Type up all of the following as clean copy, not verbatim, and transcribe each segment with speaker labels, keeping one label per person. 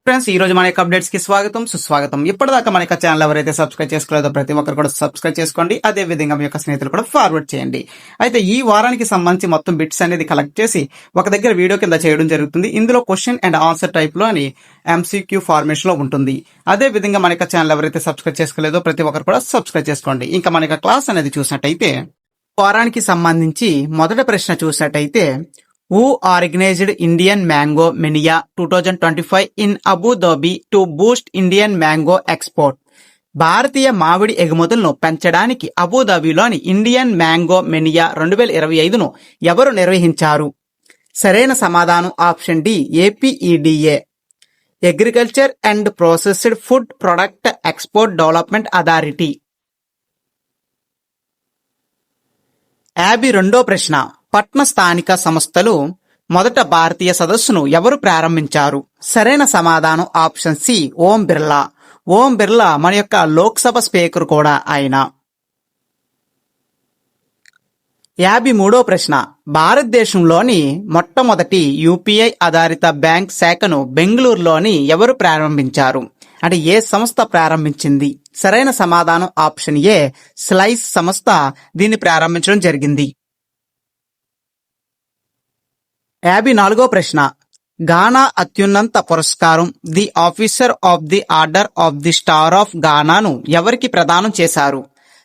Speaker 1: Friends, ఈ రోజు మన యొక్క అప్డేట్స్ కి స్వాగతం సుస్వాగతం. ఇప్పటిదాకా మన యొక్క ఛానల్ ఎవరైతే సబ్స్క్రైబ్ చేసుకోలేదో ప్రతి ఒక్కరు కూడా సబ్స్క్రైబ్ చేసుకోండి. అదే విధంగా మీ యొక్క స్నేహితులు కూడా ఫార్వర్డ్ చేయండి. అయితే ఈ వారానికి సంబంధించి మొత్తం బిట్స్ అనేది కలెక్ట్ చేసి ఒక దగ్గర వీడియో కింద చేయడం జరుగుతుంది. ఇందులో క్వశ్చన్ అండ్ ఆన్సర్ టైప్ లో అని MCQ ఫార్మేషన్ లో ఉంటుంది. అదే విధంగా మన యొక్క ఛానల్ ఎవరైతే సబ్స్క్రైబ్ చేసుకోలేదో ప్రతి ఒక్కరు కూడా సబ్స్క్రైబ్ చేసుకోండి. ఇంకా మన యొక్క క్లాస్ అనేది చూసినట్టయితే వారానికి సంబంధించి మొదటి ప్రశ్న చూసినట్టయితే, Who organized Indian Mango Mania 2025 in Abu Dhabi to boost Indian mango export? భారతీయ మామిడి ఎగుమతులను పెంచడానికి అబుదాబిలోని ఇండియన్ మ్యాంగో మెనియా 2025ను ఎవరు నిర్వహించారు? సరైన సమాధానం option D, APEDA, agriculture and processed food product export development authority. 52వ ప్రశ్న, పట్న స్థానిక సంస్థలు మొదట భారతీయ సదస్సును ఎవరు ప్రారంభించారు? సరైన సమాధానం ఆప్షన్ సి, ఓం బిర్లా. ఓం బిర్లా మన యొక్క లోక్సభ స్పీకర్ కూడా ఆయన. 53వ ప్రశ్న, భారతదేశంలోని మొట్టమొదటి UPI ఆధారిత బ్యాంక్ శాఖను బెంగళూరులోని ఎవరు ప్రారంభించారు? అంటే ఏ సంస్థ ప్రారంభించింది? సరైన సమాధానం ఆప్షన్ ఏ, స్లైస్ సంస్థ దీన్ని ప్రారంభించడం జరిగింది. 54వ ప్రశ్న, గానా అత్యున్నత పురస్కారం the officer of the order of the star of గానాను ఎవరికి ప్రదానం చేశారు?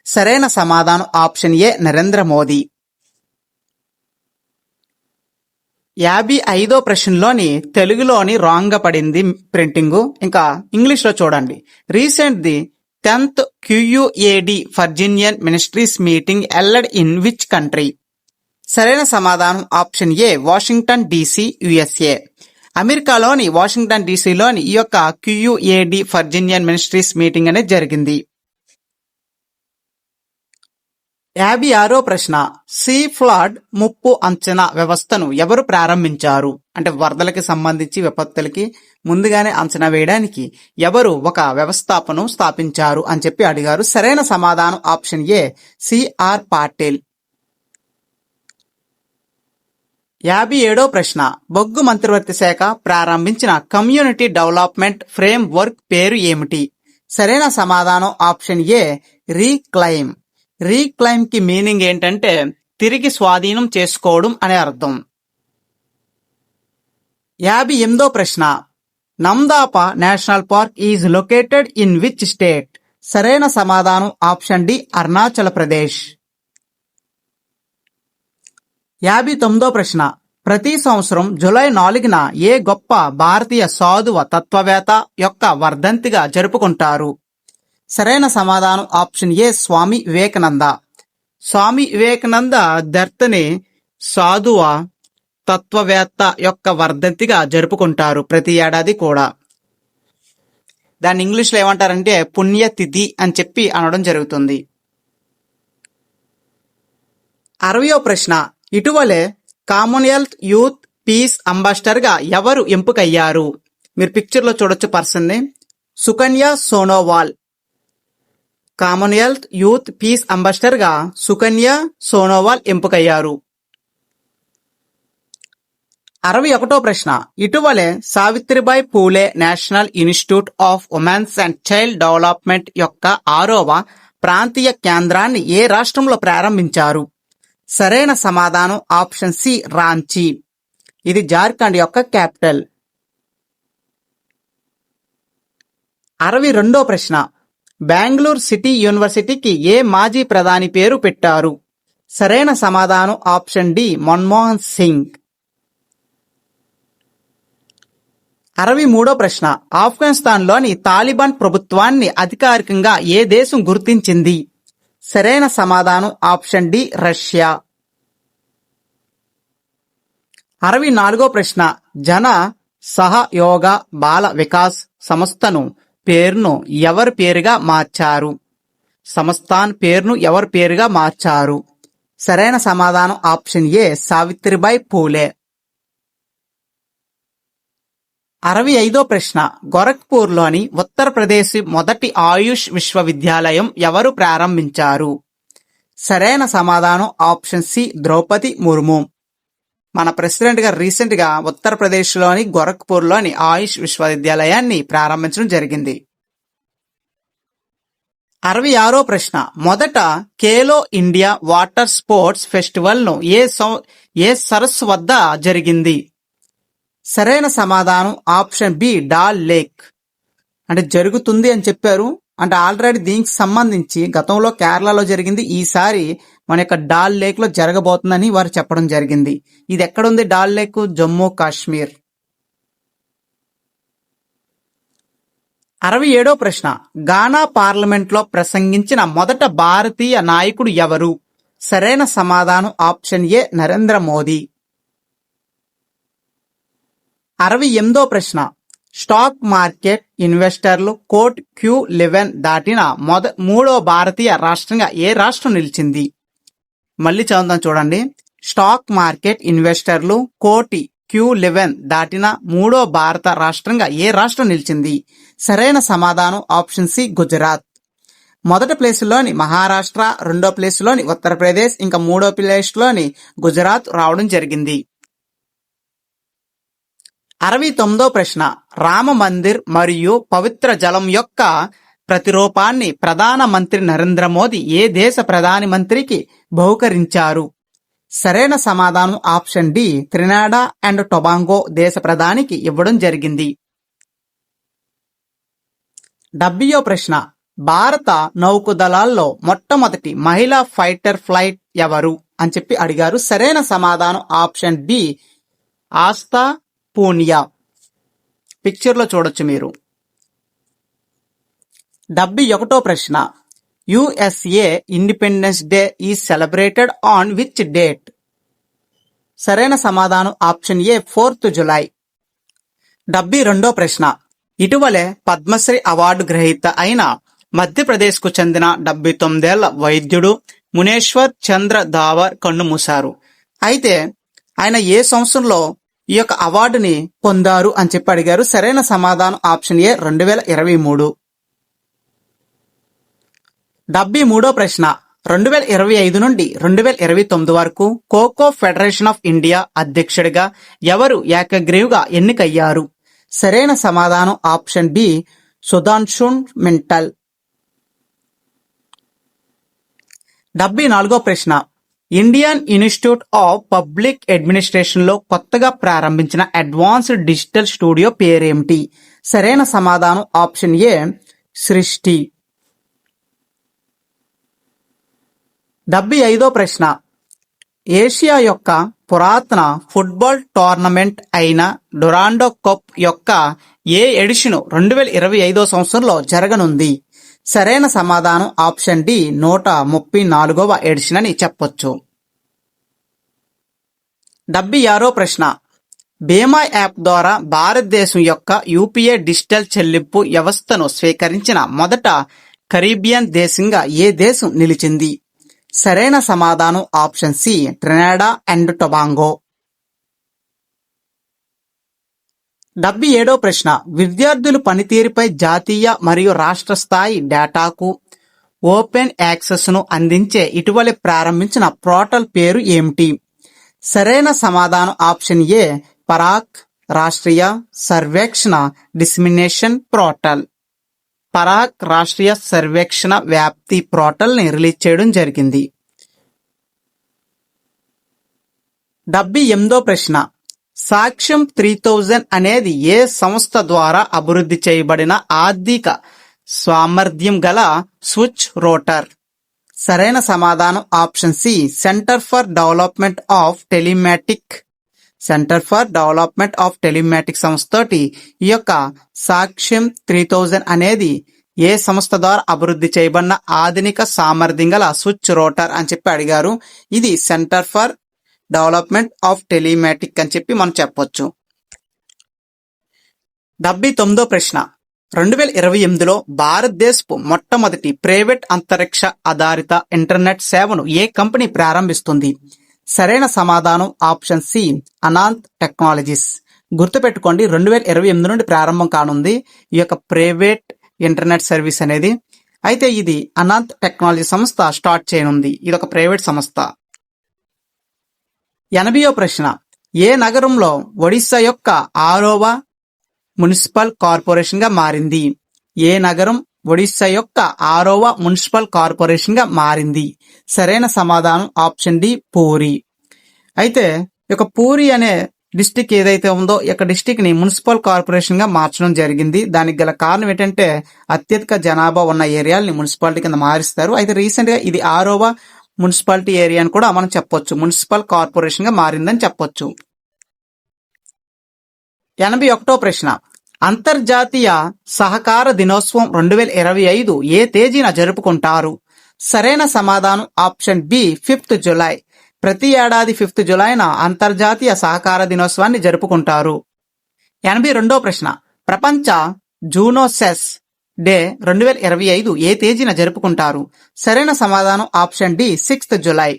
Speaker 1: సరైన సమాధానం ఆప్షన్ ఏ, నరేంద్ర మోదీ. 55వ ప్రశ్నలోని తెలుగులోని రాంగ్ గా పడింది ప్రింటింగ్, ఇంకా ఇంగ్లీష్ లో చూడండి. Recent the 10th QUAD Virginian ministries meeting held in which country? సరైన సమాధానం option A, Washington DC, USA. అమెరికాలోని వాషింగ్టన్ DCలోని ఈ యొక్క QUAD వర్జీనియన్ మినిస్ట్రీస్ మీటింగ్ అనేది జరిగింది. 56వ ప్రశ్న, సీ ఫ్లడ్ ముప్పు అంచనా వ్యవస్థను ఎవరు ప్రారంభించారు? అంటే వరదలకి సంబంధించి విపత్తులకి ముందుగానే అంచనా వేయడానికి ఎవరు ఒక వ్యవస్థాపను స్థాపించారు అని చెప్పి అడిగారు. సరైన సమాధానం ఆప్షన్ ఏ, CR పాటిల్. 57వ ప్రశ్న, బొగ్గు మంత్రివర్గ శాఖ ప్రారంభించిన కమ్యూనిటీ డెవలప్మెంట్ ఫ్రేమ్ వర్క్ పేరు ఏమిటి? సరైన సమాధానం ఆప్షన్ ఏ, రీక్లైమ్. రీక్లైమ్ కి మీనింగ్ ఏంటంటే తిరిగి స్వాధీనం చేసుకోవడం అనే అర్థం. 58వ ప్రశ్న, Namdapha national park is located in which state? సరైన సమాధానం ఆప్షన్ డి, అరుణాచల్ ప్రదేశ్. 59వ ప్రశ్న, ప్రతి సంవత్సరం జూలై 4న ఏ గొప్ప భారతీయ సాధువ తత్వవేత్త యొక్క వర్ధంతిగా జరుపుకుంటారు? సరైన సమాధానం ఆప్షన్ ఏ, స్వామి వివేకానంద. స్వామి వివేకానంద దర్తని సాధువ తత్వవేత్త యొక్క వర్ధంతిగా జరుపుకుంటారు ప్రతి ఏడాది కూడా. దాన్ని ఇంగ్లీష్లో ఏమంటారంటే పుణ్యతిథి అని చెప్పి అనడం జరుగుతుంది. 60వ ప్రశ్న, ఇటీవలే కామన్వెల్త్ యూత్ పీస్ అంబాసిడర్ గా ఎవరు ఎంపికయ్యారు? మీరు పిక్చర్ లో చూడొచ్చు పర్సన్ ని, Sukanya Sonowal. Commonwealth youth peace ambassador గా సుకన్య సోనోవాల్ ఎంపికయ్యారు. 61వ ప్రశ్న, ఇటీవలే Savitribai Phule national institute of women's and child development యొక్క 6వ ప్రాంతీయ కేంద్రాన్ని ఏ రాష్ట్రంలో ప్రారంభించారు? సరైన సమాధానం ఆప్షన్ సి, రాంచీ. ఇది జార్ఖండ్ యొక్క క్యాపిటల్. 62వ ప్రశ్న, బెంగళూరు సిటీ యూనివర్సిటీకి ఏ మాజీ ప్రధాని పేరు పెట్టారు? సరైన సమాధానం ఆప్షన్ డి, మన్మోహన్ సింగ్. 63వ ప్రశ్న, ఆఫ్ఘనిస్తాన్లోని తాలిబాన్ ప్రభుత్వాన్ని అధికారికంగా ఏ దేశం గుర్తించింది? సరైన సమాధానం ఆప్షన్ డి, రష్యా. 64వ ప్రశ్న, జన సహయోగ బాల వికాస్ సంస్థను పేరును ఎవరి పేరుగా మార్చారు? సంస్థాన్ పేరును ఎవరి పేరుగా మార్చారు? సరైన సమాధానం ఆప్షన్ ఏ, సావిత్రిబాయి పూలే. 65వ ప్రశ్న, గోరఖ్పూర్లోని ఉత్తరప్రదేశ్ మొదటి ఆయుష్ విశ్వవిద్యాలయం ఎవరు ప్రారంభించారు? సరైన సమాధానం ఆప్షన్ సి ద్రౌపది ముర్ము. మన ప్రెసిడెంట్ గా రీసెంట్ గా ఉత్తరప్రదేశ్ లోని గోరఖ్పూర్ లోని ఆయుష్ విశ్వవిద్యాలయాన్ని ప్రారంభించడం జరిగింది. 66వ ప్రశ్న, మొదట Khelo India water sports festival ను ఏ సరస్సు వద్ద జరిగింది? సరైన సమాధానం ఆప్షన్ బి డాల్ లేక్. అంటే జరుగుతుంది అని చెప్పారు, అంటే ఆల్రెడీ దీనికి సంబంధించి గతంలో కేరళలో జరిగింది, ఈసారి మన యొక్క డాల్ లేక్ లో జరగబోతుందని వారు చెప్పడం జరిగింది. ఇది ఎక్కడుంది డాల్ లేక్? జమ్మూ కాశ్మీర్. 67వ ప్రశ్న, గానా పార్లమెంట్ లో ప్రసంగించిన మొదట భారతీయ నాయకుడు ఎవరు? సరైన సమాధానం ఆప్షన్ ఏ నరేంద్ర మోదీ. 68వ ప్రశ్న, స్టాక్ మార్కెట్ ఇన్వెస్టర్లు కోట్ Q11 దాటిన మూడో భారతీయ రాష్ట్రంగా ఏ రాష్ట్రం నిలిచింది? మళ్ళీ చదువుతాం చూడండి. స్టాక్ మార్కెట్ ఇన్వెస్టర్లు కోటి Q11 దాటిన మూడో భారత రాష్ట్రంగా ఏ రాష్ట్రం నిలిచింది? సరైన సమాధానం ఆప్షన్ సి గుజరాత్. మొదటి ప్లేసులోని మహారాష్ట్ర, రెండో ప్లేసులోని ఉత్తరప్రదేశ్, ఇంకా మూడో ప్లేసులోని గుజరాత్ రావడం జరిగింది. 69వ ప్రశ్న, రామ మందిర్ మరియు పవిత్ర జలం యొక్క ప్రతిరూపాన్ని ప్రధానమంత్రి నరేంద్ర మోదీ ఏ దేశ ప్రధాని మంత్రికి బహుకరించారు? సరైన సమాధానం ఆప్షన్ డి త్రినాడా అండ్ టొబాంగో దేశ ప్రధానికి ఇవ్వడం జరిగింది. 70వ ప్రశ్న, భారత నౌకాదళాల్లో మొట్టమొదటి మహిళా ఫైటర్ ఫ్లైట్ ఎవరు అని చెప్పి అడిగారు. సరైన సమాధానం option B Aastha Poonia. Picture లో చూడొచ్చు మీరు. 71వ ప్రశ్న, USA independence day is celebrated on which date? సరైన సమాధానం ఆప్షన్ ఏ 4th జులై. 72వ ప్రశ్న, ఇటీవలే పద్మశ్రీ అవార్డు గ్రహీత అయిన మధ్యప్రదేశ్ కు చెందిన 79 ఏళ్ల వైద్యుడు మునేశ్వర్ చంద్ర దావర్ కన్నుమూశారు. అయితే ఆయన ఏ సంవత్సరంలో ఈ యొక్క అవార్డుని పొందారు అని చెప్పి అడిగారు. సరైన సమాధానం ఆప్షన్ ఏ 2023. 73వ ప్రశ్న, 2025 నుండి 2029 వరకు ఖోఖో ఫెడరేషన్ ఆఫ్ ఇండియా అధ్యక్షుడిగా ఎవరు ఏకగ్రీవుగా ఎన్నికయ్యారు? సరైన సమాధానం ఆప్షన్ బి సుధాంశు మింటల్. 74వ ప్రశ్న, Indian institute of public administration లో కొత్తగా ప్రారంభించిన అడ్వాన్స్డ్ డిజిటల్ స్టూడియో పేరేమిటి? సరైన సమాధానం ఆప్షన్ ఏ సృష్టి. 75వ ప్రశ్న, ఏషియా యొక్క పురాతన ఫుట్బాల్ టోర్నమెంట్ అయిన డొరాండో కప్ యొక్క ఏ ఎడిషన్ 2025 సంవత్సరంలో జరగనుంది? సరైన సమాధానం ఆప్షన్ డి 134వ ఎడిషన్ అని చెప్పొచ్చు. 76వ ప్రశ్న, బీమా యాప్ ద్వారా భారతదేశం యొక్క యూపీఐ డిజిటల్ చెల్లింపు వ్యవస్థను స్వీకరించిన మొదట కరీబియన్ దేశంగా ఏ దేశం నిలిచింది? సరైన సమాధానం option C Trinidad and Tobago. 77వ ప్రశ్న, విద్యార్థుల పనితీరుపై జాతీయ మరియు రాష్ట్ర స్థాయి డేటాకు ఓపెన్ యాక్సెస్ ను అందించే ఇటీవల ప్రారంభించిన పోర్టల్ పేరు ఏమిటి? సరైన సమాధానం option A Parakh Rashtriya Sarvekshan dissemination portal. Parakh Rashtriya Sarvekshan వ్యాప్తి పోర్టల్ ని రిలీజ్ చేయడం జరిగింది. 78వ ప్రశ్న, సాక్ష్యం 3000 అనేది ఏ సంస్థ ద్వారా అభివృద్ధి చేయబడిన ఆర్థిక సామర్థ్యం గల స్విచ్ రోటర్? సరైన సమాధానం option C centre for development of telematic. Centre for development of telematic సంస్థతోటి ఈ యొక్క సాక్ష్యం 3000 అనేది ఏ సంస్థ ద్వారా అభివృద్ధి చేయబడిన ఆధునిక సామర్థ్యం గల స్విచ్ రోటర్ అని చెప్పి అడిగారు. ఇది centre for development of telematic అని చెప్పి మనం చెప్పొచ్చు. 79వ ప్రశ్న, 2028లో భారతదేశపు మొట్టమొదటి ప్రైవేట్ అంతరిక్ష ఆధారిత ఇంటర్నెట్ సేవను ఏ కంపెనీ ప్రారంభిస్తుంది? సరైన సమాధానం ఆప్షన్ సి అనాంత్ టెక్నాలజీస్. గుర్తుపెట్టుకోండి, 2028 నుండి ప్రారంభం కానుంది ఈ యొక్క ప్రైవేట్ ఇంటర్నెట్ సర్వీస్ అనేది. అయితే ఇది అనంత్ టెక్నాలజీ సంస్థ స్టార్ట్ చేయనుంది. ఇది ఒక ప్రైవేట్ సంస్థ. 80వ ప్రశ్న, ఏ నగరంలో ఒడిశా యొక్క 6వ మున్సిపల్ కార్పొరేషన్ గా మారింది? ఏ నగరం ఒడిశా యొక్క 6వ మున్సిపల్ కార్పొరేషన్ గా మారింది? సరైన సమాధానం ఆప్షన్ డి, పూరి. అయితే ఈ యొక్క పూరి అనే డిస్టిక్ ఏదైతే ఉందో ఈ యొక్క డిస్టిక్ ని మున్సిపల్ కార్పొరేషన్ గా మార్చడం జరిగింది. దానికి గల కారణం ఏంటంటే అత్యధిక జనాభా ఉన్న ఏరియాలని మున్సిపాలిటీ కింద మారుస్తారు. అయితే రీసెంట్ గా ఇది 6వ మున్సిపాలిటీ ఏరియా అని కూడా మనం చెప్పొచ్చు. మున్సిపల్ కార్పొరేషన్ గా మారిందని చెప్పొచ్చు. 81వ ప్రశ్న, అంతర్జాతీయ సహకార దినోత్సవం 2025 ఏ తేదీన జరుపుకుంటారు? సరైన సమాధానం ఆప్షన్ బి, 5th జులై. ప్రతి ఏడాది 5th జులైన అంతర్జాతీయ సహకార దినోత్సవాన్ని జరుపుకుంటారు. 82వ ప్రశ్న, ప్రపంచ జూనోసెస్ డే 2025 ఏ తేదీన జరుపుకుంటారు? సరైన సమాధానం ఆప్షన్ డి, 6th జులై.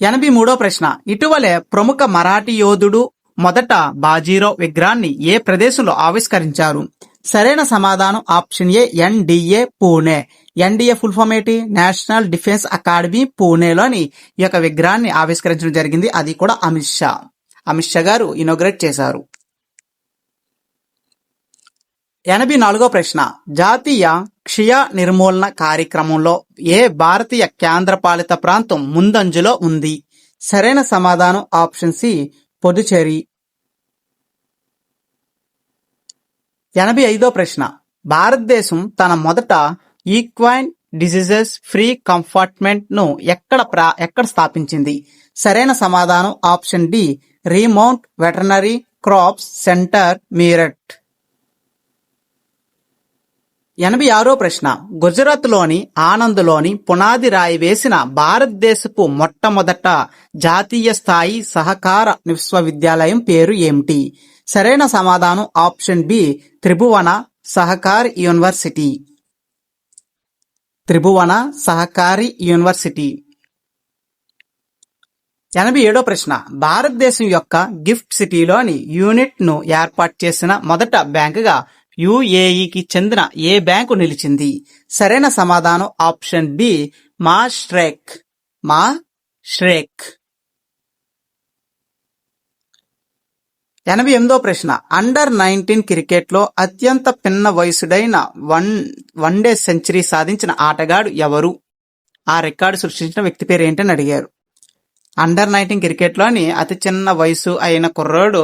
Speaker 1: 83వ ప్రశ్న, ఇటీవలే ప్రముఖ మరాఠీ యోధుడు మొదట బాజీరావ్ విగ్రహాన్ని ఏ ప్రదేశంలో ఆవిష్కరించారు? సరైన సమాధానం option A, NDA, Pune. NDA full form ఏంటి? నేషనల్ డిఫెన్స్ అకాడమీ, పూణేలోని ఈ యొక్క విగ్రహాన్ని ఆవిష్కరించడం జరిగింది. అది కూడా అమిత్ షా గారు ఇనాగ్రేట్ చేశారు. 84వ ప్రశ్న, జాతీయ క్షయ నిర్మూలన కార్యక్రమంలో ఏ భారతీయ కేంద్రపాలిత ప్రాంతం ముందంజలో ఉంది? సరైన సమాధానం ఆప్షన్ సి, పుదుచ్చేరి. 85వ ప్రశ్న, భారతదేశం తన మొదట ఈక్వైన్ డిసీజెస్ ఫ్రీ కంపార్ట్మెంట్ ను ఎక్కడ స్థాపించింది? సరైన సమాధానం option D, remount veterinary corps centre, Meerut. 86వ ప్రశ్న, గుజరాత్ లోని ఆనంద్ లోని పునాది రాయి వేసిన భారతదేశపు మొట్టమొదట జాతీయ స్థాయి సహకార విశ్వవిద్యాలయం పేరు ఏమిటి? సరైన సమాధానం ఆప్షన్ బి, త్రిభువన సహకారి యూనివర్సిటీ. త్రిభువన సహకారి యూనివర్సిటీ. 87వ ప్రశ్న, భారతదేశం యొక్క గిఫ్ట్ సిటీలోని యూనిట్ ను ఏర్పాటు చేసిన మొదట బ్యాంకుగా యుఏఈకి చెందిన ఏ బ్యాంకు నిలిచింది? సరైన సమాధానం ఆప్షన్ బి, మాస్ట్రేక్. 88వ ప్రశ్న, అండర్-19 క్రికెట్ లో అత్యంత పిన్న వయసుడైన వన్డే సెంచరీ సాధించిన ఆటగాడు ఎవరు? ఆ రికార్డు సృష్టించిన వ్యక్తి పేరు ఏంటని అడిగారు. అండర్-19 క్రికెట్ లోని అతి చిన్న వయసు అయిన కుర్రోడు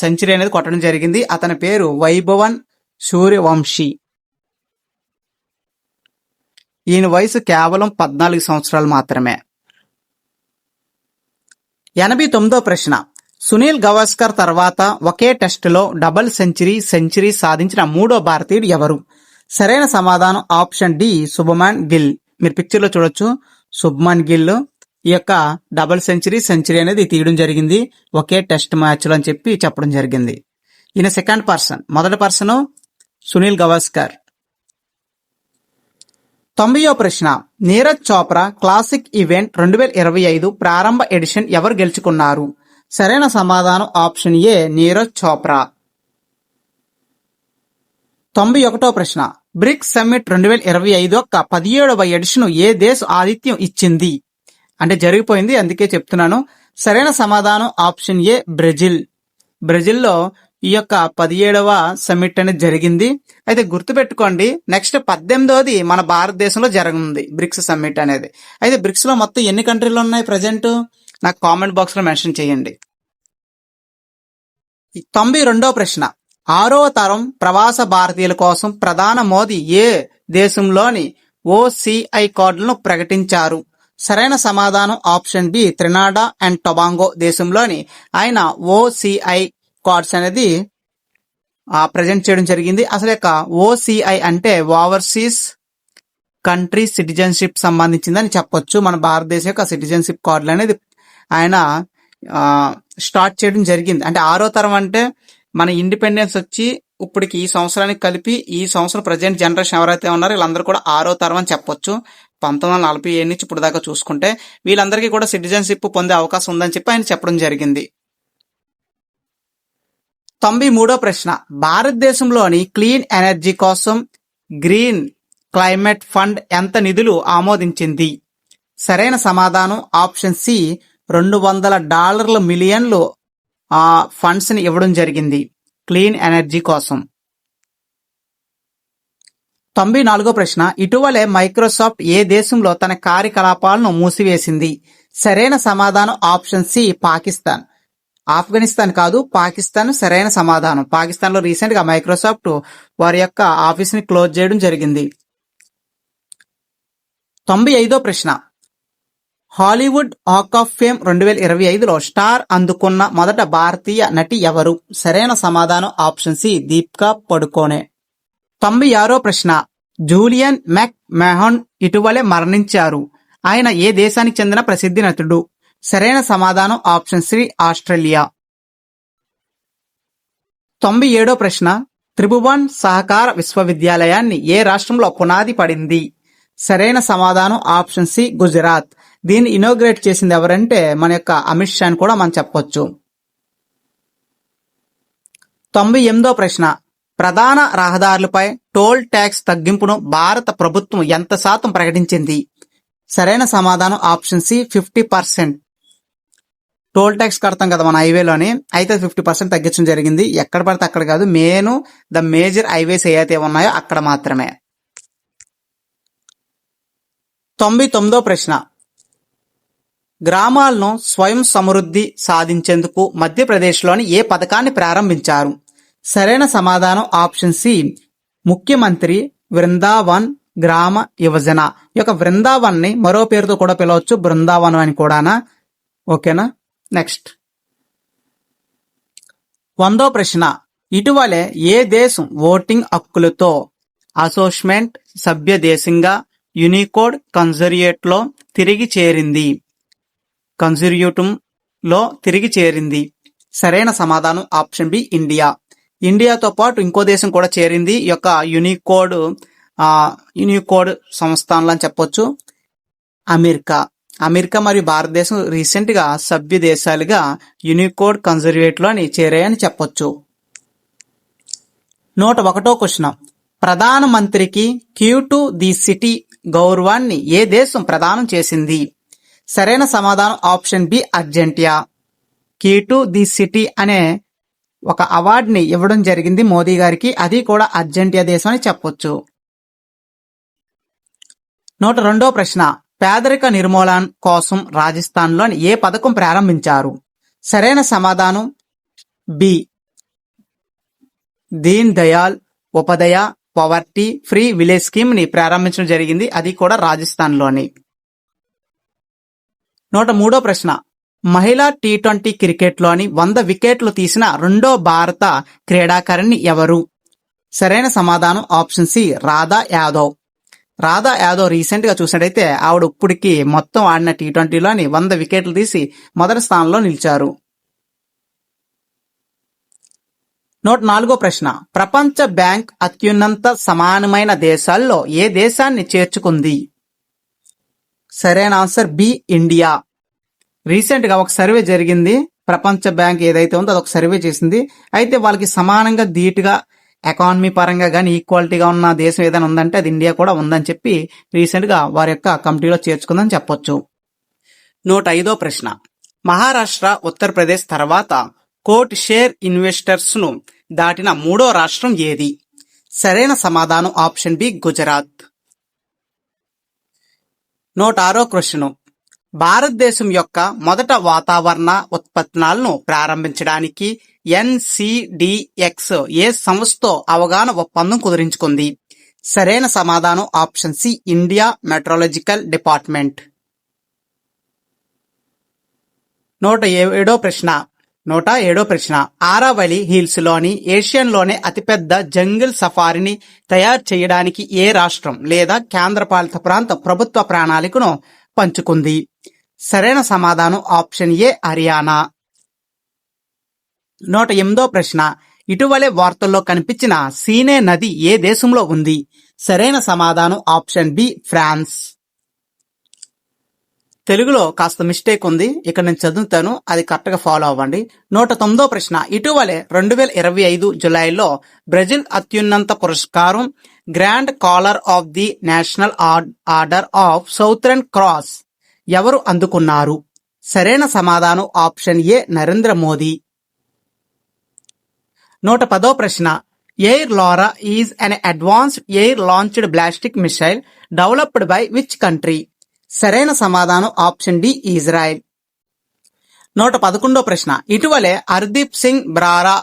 Speaker 1: సెంచరీ అనేది కొట్టడం జరిగింది. అతని పేరు వైభవన్ సూర్యవంశీ. ఈయన వయసు కేవలం 14 సంవత్సరాలు మాత్రమే. 89వ ప్రశ్న, సునీల్ గవాస్కర్ తర్వాత ఒకే టెస్టులో డబుల్ సెంచరీ సాధించిన మూడో భారతీయుడు ఎవరు? సరైన సమాధానం ఆప్షన్ డి, శుభమన్ గిల్. మీరు పిక్చర్ లో చూడొచ్చు, శుభమన్ గిల్ ఈ యొక్క డబుల్ సెంచరీ అనేది తీయడం జరిగింది ఒకే టెస్ట్ మ్యాచ్ లో అని చెప్పడం జరిగింది. ఈయన సెకండ్ పర్సన్. మొదటి పర్సన్ సునీల్ గవాస్కర్. 90వ ప్రశ్న, నీరజ్ చోప్రా క్లాసిక్ ఈవెంట్ 2025 ప్రారంభ ఎడిషన్ ఎవరు గెలుచుకున్నారు? సరైన సమాధానం ఆప్షన్ ఏ, నీరజ్ చోప్రా. 91వ ప్రశ్న, బ్రిక్స్ సమ్మిట్ 2025 యొక్క 17వ ఎడిషన్ ఏ దేశం ఆతిథ్యం ఇచ్చింది? అంటే జరిగిపోయింది, అందుకే చెప్తున్నాను. సరైన సమాధానం ఆప్షన్ ఏ, బ్రెజిల్. బ్రెజిల్లో ఈ యొక్క 17వ సమ్మిట్ అనేది జరిగింది. అయితే గుర్తుపెట్టుకోండి, నెక్స్ట్ 18వది మన భారతదేశంలో జరగనుంది బ్రిక్స్ సమ్మిట్ అనేది. అయితే బ్రిక్స్ లో మొత్తం ఎన్ని కంట్రీలు ఉన్నాయి ప్రజెంట్? నాకు కామెంట్ బాక్స్ లో మెన్షన్ చేయండి. 92వ ప్రశ్న, 6వ తరం ప్రవాస భారతీయుల కోసం ప్రధాని మోదీ ఏ దేశంలోని ఓసిఐ కార్డులను ప్రకటించారు? సరైన సమాధానం ఆప్షన్ బి, త్రినాడా అండ్ టొబాంగో దేశంలోని ఆయన ఓసిఐ కార్డ్స్ అనేది ప్రజెంట్ చేయడం జరిగింది. అసలు యొక్క ఓసిఐ అంటే ఓవర్సీస్ కంట్రీ సిటిజన్షిప్ సంబంధించిందని చెప్పొచ్చు. మన భారతదేశం యొక్క సిటిజన్షిప్ కార్డులు అనేది ఆయన స్టార్ట్ చేయడం జరిగింది. అంటే 6వ తరం అంటే మన ఇండిపెండెన్స్ వచ్చి ఇప్పటికి ఈ సంవత్సరానికి కలిపి ఈ సంవత్సరం ప్రజెంట్ జనరేషన్ ఎవరైతే ఉన్నారో వీళ్ళందరూ కూడా 6వ తరం అని చెప్పొచ్చు. 1947 నుంచి ఇప్పుడు దాకా చూసుకుంటే వీళ్ళందరికీ కూడా సిటిజన్షిప్ పొందే అవకాశం ఉందని చెప్పి ఆయన చెప్పడం జరిగింది. 93వ ప్రశ్న, భారతదేశంలోని క్లీన్ ఎనర్జీ కోసం గ్రీన్ క్లైమేట్ ఫండ్ ఎంత నిధులు ఆమోదించింది? సరైన సమాధానం ఆప్షన్ సి, $200 మిలియన్లు ఫండ్స్ ని ఇవ్వడం జరిగింది క్లీన్ ఎనర్జీ కోసం. 94వ ప్రశ్న, ఇటీవలే మైక్రోసాఫ్ట్ ఏ దేశంలో తన కార్యకలాపాలను మూసివేసింది? సరైన సమాధానం ఆప్షన్ సి, పాకిస్తాన్. ఆఫ్ఘనిస్తాన్ కాదు, పాకిస్తాన్ సరైన సమాధానం. పాకిస్తాన్ లో రీసెంట్ గా మైక్రోసాఫ్ట్ వారి యొక్క ఆఫీస్ ని క్లోజ్ చేయడం జరిగింది. 95వ ప్రశ్న, హాలీవుడ్ వాక్ ఆఫ్ ఫేమ్ 2025లో స్టార్ అందుకున్న మొదట భారతీయ నటి ఎవరు? సరైన సమాధానం ఆప్షన్ సి, దీపికా పడుకోనే. 96వ ప్రశ్న, జూలియన్ మెక్ మెహన్ ఇటీవలే మరణించారు. ఆయన ఏ దేశానికి చెందిన ప్రసిద్ధి నటుడు? సరైన సమాధానం ఆప్షన్ సి, ఆస్ట్రేలియా. 97వ ప్రశ్న, త్రిభువన్ సహకార విశ్వవిద్యాలయాన్ని ఏ రాష్ట్రంలో పునాది పడింది? సరైన సమాధానం ఆప్షన్ సి, గుజరాత్. దీన్ని ఇనాగ్రేట్ చేసింది ఎవరంటే మన యొక్క అమిత్ షా కూడా మనం చెప్పొచ్చు. 98వ ప్రశ్న, ప్రధాన రహదారులపై టోల్ ట్యాక్స్ తగ్గింపును భారత ప్రభుత్వం ఎంత శాతం ప్రకటించింది? సరైన సమాధానం ఆప్షన్ సి, 50%. టోల్ ట్యాక్స్ కడతాం కదా మన హైవేలోని, అయితే 50% తగ్గించడం జరిగింది. ఎక్కడ పడితే అక్కడ కాదు, ద మేజర్ హైవేస్ ఏవైతే ఉన్నాయో అక్కడ మాత్రమే. 99వ ప్రశ్న, గ్రామాలను స్వయం సమృద్ధి సాధించేందుకు మధ్యప్రదేశ్లోని ఏ పథకాన్ని ప్రారంభించారు? సరైన సమాధానం ఆప్షన్ సి, ముఖ్యమంత్రి బృందావన్ గ్రామ యువజన. ఈ యొక్క బృందావన్ ని మరో పేరుతో కూడా పిలవచ్చు, బృందావనం అని కూడానా. ఓకేనా. నెక్స్ట్ 100వ ప్రశ్న, ఇటీవలే ఏ దేశం ఓటింగ్ హక్కులతో అసోసియేట్ సభ్య దేశంగా యూనికోడ్ కన్సార్టియంలో తిరిగి చేరింది? సరైన సమాధానం ఆప్షన్ బి, ఇండియా. ఇండియాతో పాటు ఇంకో దేశం కూడా చేరింది ఈ యొక్క యూనికోడ్ సంస్థానంలో అని చెప్పొచ్చు, అమెరికా మరియు భారతదేశం రీసెంట్ గా సభ్య దేశాలుగా యూనికోడ్ కన్సార్టియంలో చేరాయని చెప్పొచ్చు. 101వ క్వశ్చన్, ప్రధానమంత్రికి క్యూ టు ది సిటీ గౌరవాన్ని ఏ దేశం ప్రదానం చేసింది? సరైన సమాధానం option B, Argentina. Key to the city అనే ఒక అవార్డుని ఇవ్వడం జరిగింది మోదీ గారికి, అది కూడా అర్జెంటీనా దేశం అని చెప్పొచ్చు. 102వ ప్రశ్న, పేదరిక నిర్మూలన కోసం రాజస్థాన్లోని ఏ పథకం ప్రారంభించారు? సరైన సమాధానం B, Deen Dayal Upadhyaya poverty free village scheme ని ప్రారంభించడం జరిగింది, అది కూడా రాజస్థాన్లోని. 103వ ప్రశ్న, మహిళా T20 క్రికెట్లోని 100 వికెట్లు తీసిన రెండో భారత క్రీడాకారిణి ఎవరు? సరైన సమాధానం option C, Radha Yadav. Radha Yadav recent గా చూసినట్టయితే ఆవిడ ఇప్పటికి మొత్తం ఆడిన T20లోని 100 వికెట్లు తీసి మొదటి స్థానంలో నిలిచారు. 104వ ప్రశ్న, ప్రపంచ బ్యాంక్ అత్యున్నత సమానమైన దేశాల్లో ఏ దేశాన్ని చేర్చుకుంది? సరైన ఆన్సర్ బి, ఇండియా. రీసెంట్ గా ఒక సర్వే జరిగింది, ప్రపంచ బ్యాంక్ ఏదైతే ఉందో అదొక సర్వే చేసింది. అయితే వాళ్ళకి సమానంగా ధీటుగా ఎకానమీ పరంగా గానీ ఈక్వాలిటీగా ఉన్న దేశం ఏదైనా ఉందంటే అది ఇండియా కూడా ఉందని చెప్పి రీసెంట్ గా వారి యొక్క కమిటీలో చేర్చుకుందని చెప్పొచ్చు. 105వ ప్రశ్న, మహారాష్ట్ర ఉత్తరప్రదేశ్ తర్వాత కోటి షేర్ ఇన్వెస్టర్స్ ను దాటిన మూడో రాష్ట్రం ఏది? సరైన సమాధానం ఆప్షన్ బి, గుజరాత్. 106వ క్వశ్చన్, భారతదేశం యొక్క మొదట వాతావరణ ఉత్పత్తులను ప్రారంభించడానికి NCDX ఏ సంస్థతో అవగాహన ఒప్పందం కుదిరించుకుంది? సరైన సమాధానం option C, India metrological department. 107వ ప్రశ్న, ఆరావళి హిల్స్ లోని ఏషియన్లోనే అతిపెద్ద జంగిల్ సఫారీని తయారు చేయడానికి ఏ రాష్ట్రం లేదా కేంద్రపాలిత ప్రాంతం ప్రభుత్వ ప్రణాళికను పంచుకుంది? సరైన సమాధానం ఆప్షన్ ఏ, హర్యానా. 108వ ప్రశ్న, ఇటీవలే వార్తల్లో కనిపించిన సీనే నది ఏ దేశంలో ఉంది? సరైన సమాధానం ఆప్షన్ బి, ఫ్రాన్స్. తెలుగులో కాస్త మిస్టేక్ ఉంది, ఇక్కడ నేను చదువుతాను, అది కరెక్ట్ గా ఫాలో అవ్వండి. 109వ ప్రశ్న. ఇటీవలే 2025 జులైలో బ్రెజిల్ అత్యున్నత పురస్కారం Grand Collar of the National Order of Southern Cross ఎవరు అందుకున్నారు? సరైన సమాధానం ఆప్షన్ ఏ నరేంద్ర మోదీ. 110వ ప్రశ్న. Air LORA is an advanced air launched ballistic missile developed by which country? సరైన సమాధానం ఆప్షన్ డి ఇజ్రాయెల్. 111వ ప్రశ్న. ఇటీవలే హర్దీప్ సింగ్ బ్రారా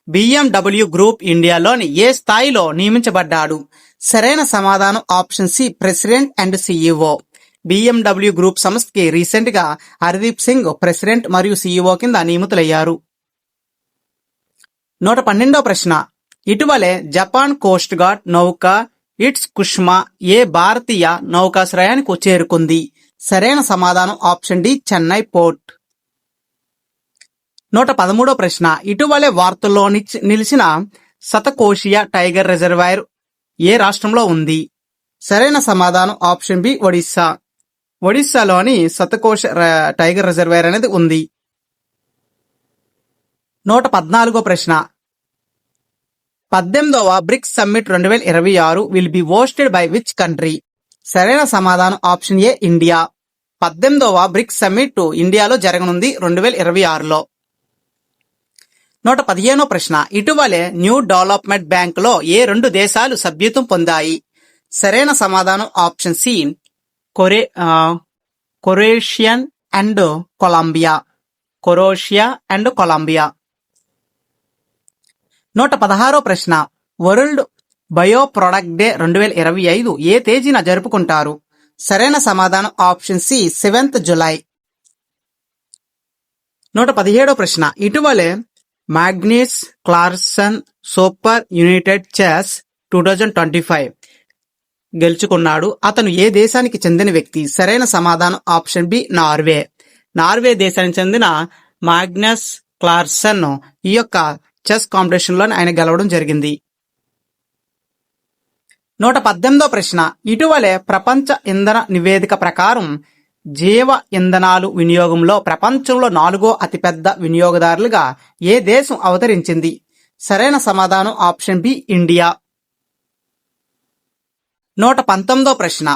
Speaker 1: BMW గ్రూప్ ఇండియాలోని ఏ స్థాయిలో నియమించబడ్డాడు? సరైన సమాధానం option C president and CEO. BMW group సంస్థకి రీసెంట్ గా హర్దీప్ సింగ్ ప్రెసిడెంట్ మరియు CEO కింద నియమితులయ్యారు. 112వ ప్రశ్న. ఇటీవలే జపాన్ కోస్ట్ గార్డ్ నౌక ఇట్స్ కుష్మా ఏ భారతీయ నౌకాశ్రయానికి చేరుకుంది? సరైన సమాధానం ఆప్షన్ డి చెన్నై పోర్ట్. 113వ ప్రశ్న. ఇటీవలే వార్తల్లో నిలిచిన శతకోశియా టైగర్ రిజర్వాయర్ ఏ రాష్ట్రంలో ఉంది? సరైన సమాధానం ఆప్షన్ బి ఒడిశా. ఒడిశాలోని శతకోశ టైగర్ రిజర్వాయర్ అనేది ఉంది. 114వ ప్రశ్న. 18వ BRICS summit 2026 will be hosted by which country? సరైన సమాధానం ఆప్షన్ ఏ ఇండియా. 18వ బ్రిక్స్ సమ్మిట్ ఇండియాలో జరగనుంది 2026లో. 115వ ప్రశ్న. ఇటీవలే న్యూ డెవలప్మెంట్ బ్యాంక్ లో ఏ 2 దేశాలు సభ్యత్వం పొందాయి? సరైన సమాధానం option C Croatian and Colombia. Croatia and Colombia. 116వ ప్రశ్న. వరల్డ్ బయో ప్రొడక్ట్ డే 2025 ఏ తేదీన జరుపుకుంటారు? సరైన సమాధానం ఆప్షన్ సి 7th జులై. 117వ ప్రశ్న. ఇటీవలే Magnus Carlsen super United chess 2025 గెలుచుకున్నాడు. అతను ఏ దేశానికి చెందిన వ్యక్తి? సరైన సమాధానం ఆప్షన్ బి నార్వే. నార్వే దేశానికి చెందిన మాగ్నస్ కార్ల్సన్ ఈ యొక్క చెస్ కాంపిటీషన్ లో ఆయన గెలవడం జరిగింది. 118వ ప్రశ్న. ఇటీవలే ప్రపంచ ఇంధన నివేదిక ప్రకారం జీవ ఇంధనాలు వినియోగంలో ప్రపంచంలో 4వ అతిపెద్ద వినియోగదారులుగా ఏ దేశం అవతరించింది? సరైన సమాధానం ఆప్షన్ బి ఇండియా. 119వ ప్రశ్న.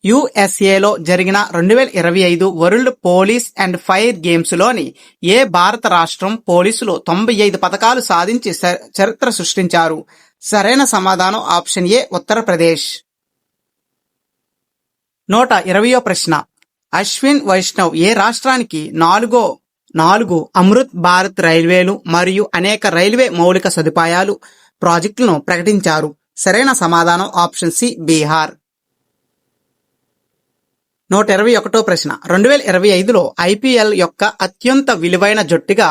Speaker 1: యుఎస్ఏలో జరిగిన 2025 world police and fire games లోని ఏ భారత రాష్ట్రం పోలీసులు 95 పతకాలు సాధించి చరిత్ర సృష్టించారు? సరైన సమాధానం ఆప్షన్ ఏ ఉత్తరప్రదేశ్. 120వ ప్రశ్న. అశ్విన్ వైష్ణవ్ ఏ రాష్ట్రానికి 4 అమృత్ భారత్ రైల్వేలు మరియు అనేక రైల్వే మౌలిక సదుపాయాలు ప్రాజెక్టులను ప్రకటించారు? సరైన సమాధానం ఆప్షన్ సి బీహార్. 121వ ప్రశ్న. 2025లో ఐపీఎల్ యొక్క అత్యంత విలువైన జట్టుగా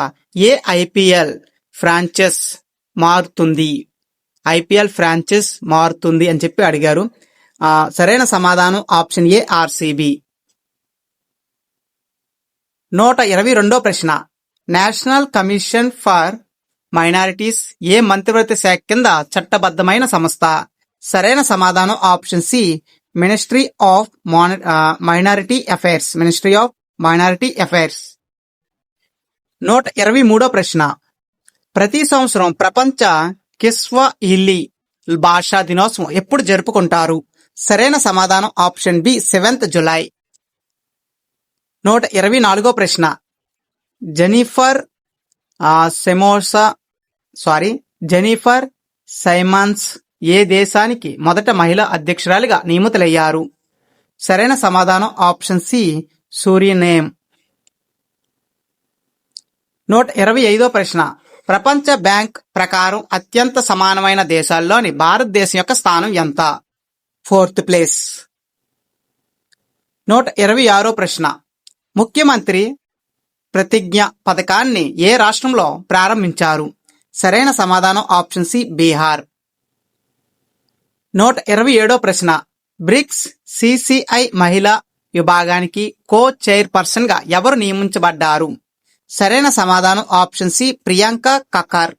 Speaker 1: ఏ ఐపీఎల్ ఫ్రాంచైజ్ మారుతుంది? ఐపీఎల్ ఫ్రాంచైజ్ మారుతుంది అని చెప్పి అడిగారు. సరైన సమాధానం ఆప్షన్ ఏ ఆర్సీబీ. 122వ ప్రశ్న. నేషనల్ కమిషన్ ఫర్ మైనారిటీస్ ఏ మంత్రివర్గ శాఖ కింద చట్టబద్ధమైన సంస్థ? సరైన సమాధానం option C Ministry of Minority Affairs. Ministry of Minority Affairs. 123వ ప్రశ్న. ప్రతి సంవత్సరం ప్రపంచ కిస్వాహిలీ భాషా దినోత్సవం ఎప్పుడు జరుపుకుంటారు? సరైన సమాధానం ఆప్షన్ బి 7th జులై. 124వ ప్రశ్న. జెనిఫర్ సైమన్స్ ఏ దేశానికి మొదట మహిళా అధ్యక్షురాలిగా నియమితులయ్యారు? సరైన సమాధానం ఆప్షన్ సి సూరినేమ్. 125వ ప్రశ్న. ప్రపంచ బ్యాంక్ ప్రకారం అత్యంత సమానమైన దేశాల్లోని భారతదేశం యొక్క స్థానం ఎంత? 4th place. 126వ ప్రశ్న. ముఖ్యమంత్రి ప్రతిజ్ఞ పథకాన్ని ఏ రాష్ట్రంలో ప్రారంభించారు? సరైన సమాధానం ఆప్షన్ సి బీహార్. 127వ ప్రశ్న. బ్రిక్స్ సిసిఐ మహిళా విభాగానికి కో చైర్పర్సన్ గా ఎవరు నియమించబడ్డారు? సరైన సమాధానం ఆప్షన్ సి ప్రియాంక కక్కర్.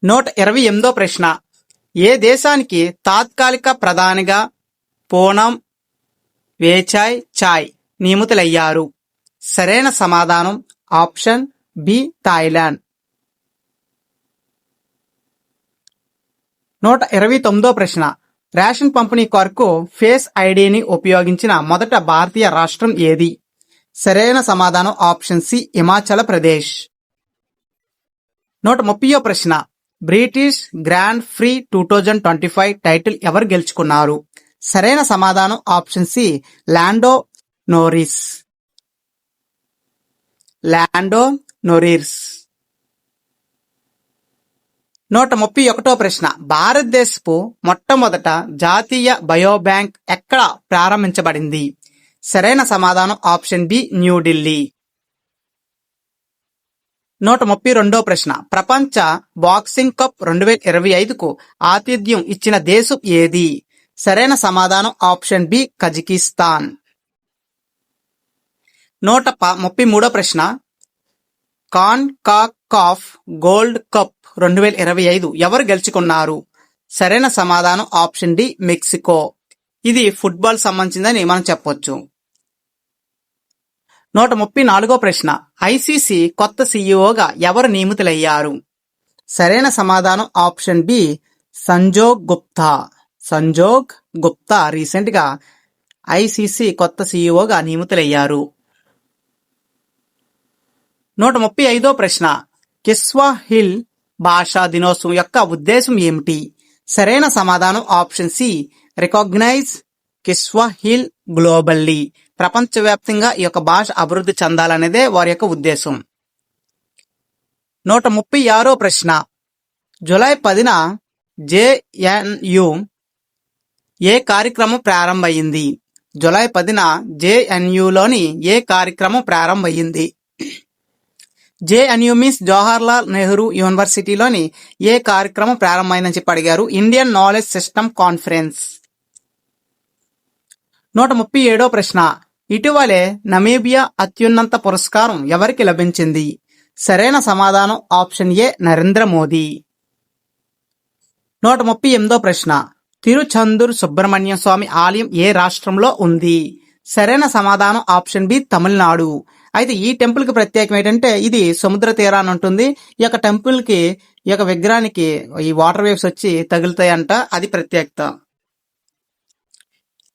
Speaker 1: 128వ ప్రశ్న. ఏ దేశానికి తాత్కాలిక ప్రధానిగా పూనం వేచాయ్ చాయ్ నియమితులయ్యారు? సరైన సమాధానం ఆప్షన్ బి థాయిలాండ్. 129వ ప్రశ్న. రేషన్ పంపిణీ కొరకు ఫేస్ ఐడిని ఉపయోగించిన మొదట భారతీయ రాష్ట్రం ఏది? సరైన సమాధానం ఆప్షన్ సి హిమాచల్ ప్రదేశ్. 130వ ప్రశ్న. బ్రిటిష్ గ్రాండ్ ప్రీ 2025 టైటిల్ ఎవరు గెలుచుకున్నారు? సరైన సమాధానం ఆప్షన్ సి లాండో నోరిస్. 131వ ప్రశ్న. భారతదేశపు మొట్టమొదట జాతీయ బయోబ్యాంక్ ఎక్కడ ప్రారంభించబడింది? సరైన సమాధానం ఆప్షన్ బి న్యూఢిల్లీ. 132వ ప్రశ్న. ప్రపంచ బాక్సింగ్ కప్ 2025కు ఆతిథ్యం ఇచ్చిన దేశం ఏది? సరైన సమాధానం ఆప్షన్ బి కజకిస్తాన్. 133వ ప్రశ్న. కాన్కాకాఫ్ గోల్డ్ కప్ 2025 ఎవరు గెలుచుకున్నారు? సరైన సమాధానం ఆప్షన్ డి మెక్సికో. ఇది ఫుట్బాల్ సంబంధించిందని మనం చెప్పొచ్చు. 134వ ప్రశ్న. ఐసీసీ కొత్త సీఈఓగా ఎవరు నియమితులయ్యారు? సరైన సమాధానం option B Sanjog Gupta. Sanjog Gupta recent గా ఐసీసీ కొత్త సీఈఓగా నియమితులయ్యారు. 135వ ప్రశ్న. కిస్వాహిల్ భాషా దినోత్సవం యొక్క ఉద్దేశం ఏమిటి? సరైన సమాధానం ఆప్షన్ సి రికాగ్నైజ్ కిస్వాహిల్ గ్లోబల్లీ. ప్రపంచవ్యాప్తంగా ఈ యొక్క భాష అభివృద్ధి చెందాలనేదే వారి యొక్క ఉద్దేశం. 136వ ప్రశ్న. జూలై 10న జేఎన్యు ఏ కార్యక్రమం ప్రారంభమైంది? జూలై 10న జేఎన్యులోని ఏ కార్యక్రమం ప్రారంభమైంది? జేఎన్యు మీన్స్ జవహర్లాల్ నెహ్రూ యూనివర్సిటీలోని ఏ కార్యక్రమం ప్రారంభమైందని చెప్పి అడిగారు. Indian knowledge system conference. 137వ ప్రశ్న. ఇటీవలే నమీబియా అత్యున్నత పురస్కారం ఎవరికి లభించింది? సరైన సమాధానం ఆప్షన్ ఏ నరేంద్ర మోదీ. 138వ ప్రశ్న. తిరుచందూర్ సుబ్రహ్మణ్య స్వామి ఆలయం ఏ రాష్ట్రంలో ఉంది? సరైన సమాధానం ఆప్షన్ బి తమిళనాడు. అయితే ఈ టెంపుల్ కి ప్రత్యేకం ఏంటంటే ఇది సముద్ర తీరాన్ని ఉంటుంది. ఈ యొక్క టెంపుల్ కి ఈ యొక్క విగ్రహానికి ఈ వాటర్ వేవ్స్ వచ్చి తగులుతాయంట, అది ప్రత్యేకత.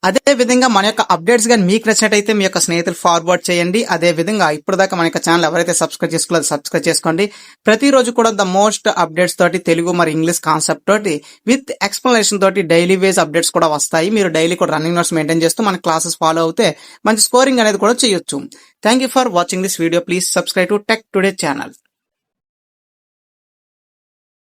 Speaker 1: అదే విధంగా మన యొక్క అప్డేట్స్ కానీ మీకు నచ్చినట్టయితే మీ యొక్క స్నేహితులు ఫార్వర్డ్ చేయండి. అదే విధంగా ఇప్పుడు దాకా మన యొక్క ఛానల్ ఎవరైతే సబ్స్క్రైబ్ చేసుకోలేదో సబ్స్క్రైబ్ చేసుకోండి. ప్రతిరోజు కూడా ద మోస్ట్ అప్డేట్స్ తోటి తెలుగు మరి ఇంగ్లీష్ కాన్సెప్ట్ తోటి విత్ ఎక్స్ప్లెనేషన్ తోటి డైలీ వేస్ అప్డేట్స్ కూడా వస్తాయి. మీరు డైలీ కూడా రన్నింగ్ నోట్స్ మెయింటైన్ చేస్తూ మన క్లాసెస్ ఫాలో అవుతే మంచి స్కోరింగ్ అనేది కూడా చేయొచ్చు. Thank you for watching this video. Please subscribe to tech today channel.